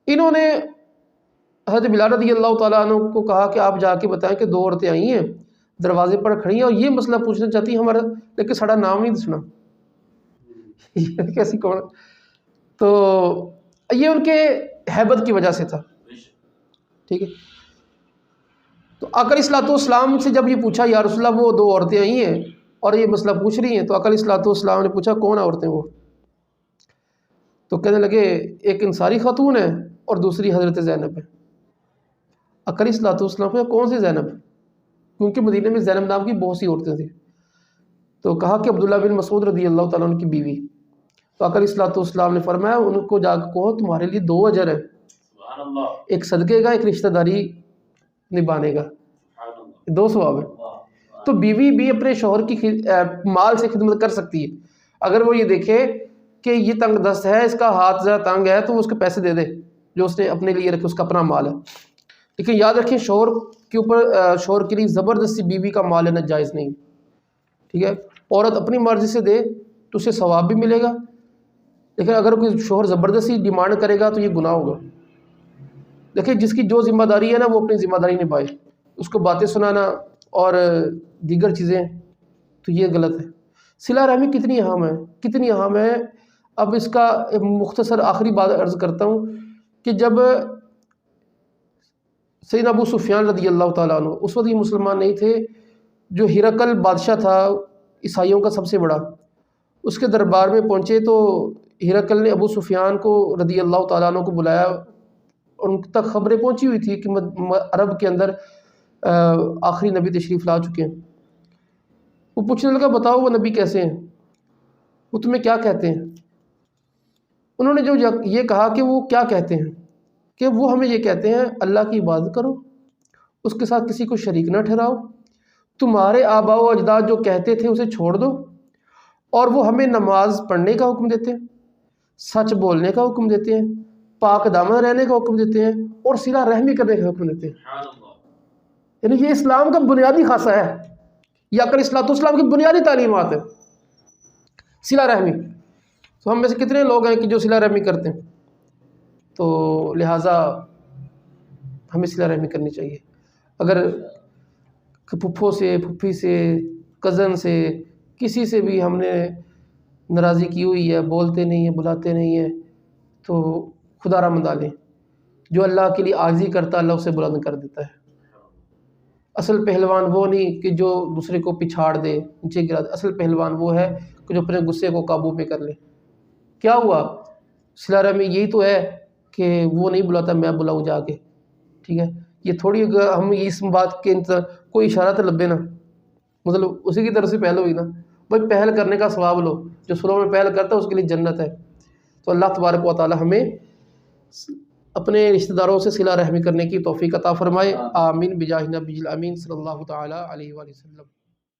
انہوں نے حضرت بلال رضی اللہ تعالیٰ عنہ کو کہا کہ آپ جا کے بتائیں کہ دو عورتیں آئی ہیں دروازے پر کھڑی ہیں اور یہ مسئلہ پوچھنا چاہتی ہیں ہمارا، لیکن ساڑا نام نہیں دسنا۔ کیسی کون؟ تو یہ ان کے حیبت کی وجہ سے تھا، ٹھیک ہے۔ تو آقا علیہ الصلوۃ والسلام سے جب یہ پوچھا یا رسول اللہ وہ دو عورتیں آئی ہیں اور یہ مسئلہ پوچھ رہی ہیں، تو آقا علیہ الصلوۃ والسلام نے پوچھا کون عورتیں وہ؟ تو کہنے لگے ایک انصاری خاتون ہے اور دوسری حضرت زینب ہے۔ آقا علیہ الصلوۃ والسلام نے کون سی زینب؟ کیونکہ مدینہ میں زینب نام کی بہت سی عورتیں تھیں، تو کہا کہ عبداللہ بن مسعود رضی اللہ تعالیٰ عنہ کی بیوی۔ تو آقا علیہ الصلوۃ والسلام نے فرمایا ان کو جا کے کہو تمہارے لیے دو اجر ہے، ایک صدقے کا، ایک رشتہ داری نبھانے کا، دو ثواب ہے۔ تو بیوی بھی اپنے شوہر کی مال سے خدمت کر سکتی ہے، اگر وہ یہ دیکھے کہ یہ تنگ دست ہے، اس کا ہاتھ ذرا تنگ ہے، تو وہ اس کو پیسے دے دے جو اس نے اپنے لیے رکھے، اس کا اپنا مال ہے۔ لیکن یاد رکھیں شوہر کے اوپر، شوہر کے لیے زبردستی بیوی کا مال لینا جائز نہیں، ٹھیک ہے۔ عورت اپنی مرضی سے دے تو اسے ثواب بھی ملے گا، لیکن اگر کوئی شوہر زبردستی ڈیمانڈ کرے گا تو یہ گناہ ہوگا۔ دیکھیں جس کی جو ذمہ داری ہے نا وہ اپنی ذمہ داری نبھائے، اس کو باتیں سنانا اور دیگر چیزیں تو یہ غلط ہے۔ صلہ رحمی کتنی اہم ہے، کتنی اہم ہے۔ اب اس کا مختصر آخری بات عرض کرتا ہوں کہ جب سیدنا ابو سفیان رضی اللہ تعالیٰ عنہ، اس وقت یہ مسلمان نہیں تھے، جو ہرقل بادشاہ تھا عیسائیوں کا سب سے بڑا، اس کے دربار میں پہنچے تو ہرقل نے ابو سفیان کو رضی اللہ تعالیٰ عنہ کو بلایا، اور ان تک خبریں پہنچی ہوئی تھی کہ عرب کے اندر آخری نبی تشریف لا چکے ہیں۔ وہ پوچھنے لگا بتاؤ وہ نبی کیسے ہیں، وہ تمہیں کیا کہتے ہیں؟ انہوں نے جو یہ کہا کہ وہ کیا کہتے ہیں، کہ وہ ہمیں یہ کہتے ہیں اللہ کی عبادت کرو، اس کے ساتھ کسی کو شریک نہ ٹھہراؤ، تمہارے آباء و اجداد جو کہتے تھے اسے چھوڑ دو، اور وہ ہمیں نماز پڑھنے کا حکم دیتے ہیں، سچ بولنے کا حکم دیتے ہیں، پاک دامن رہنے کا حکم دیتے ہیں، اور صلہ رحمی کرنے کا حکم دیتے ہیں۔ یعنی یہ اسلام کا بنیادی خاصہ ہے، یہ آقا علیہ الصلوۃ والسلام کی بنیادی تعلیمات ہے، صلہ رحمی۔ تو ہم میں سے کتنے لوگ ہیں کہ جو صلہ رحمی کرتے ہیں؟ تو لہٰذا ہمیں صلہ رحمی کرنی چاہیے۔ اگر پھپھو سے، پھپھی سے، کزن سے، کسی سے بھی ہم نے ناراضی کی ہوئی ہے، بولتے نہیں ہیں، بلاتے نہیں ہیں، تو خدا را مندہ لیں، جو اللہ کے لیے عاجزی کرتا اللہ اسے بلند کر دیتا ہے۔ اصل پہلوان وہ نہیں کہ جو دوسرے کو پچھاڑ دے، نیچے گرا دے، اصل پہلوان وہ ہے کہ جو اپنے غصے کو قابو میں کر لے۔ کیا ہوا؟ صلہ رحمی یہی تو ہے کہ وہ نہیں بلاتا میں بلاؤں جا کے، ٹھیک ہے۔ یہ تھوڑی ہم اس بات کے کوئی اشارہ تو لبے نا، مطلب اسی کی طرف سے پہل ہوئی نا، بھائی پہل کرنے کا ثواب لو، جو سلو میں پہل کرتا ہے اس کے لیے جنت ہے۔ تو اللہ تبارک و تعالی ہمیں اپنے رشتہ داروں سے صلہ رحمی کرنے کی توفیق عطا فرمائے، آمین بجاہ نبی الامین صلی اللہ تعالی علیہ وآلہ وسلم۔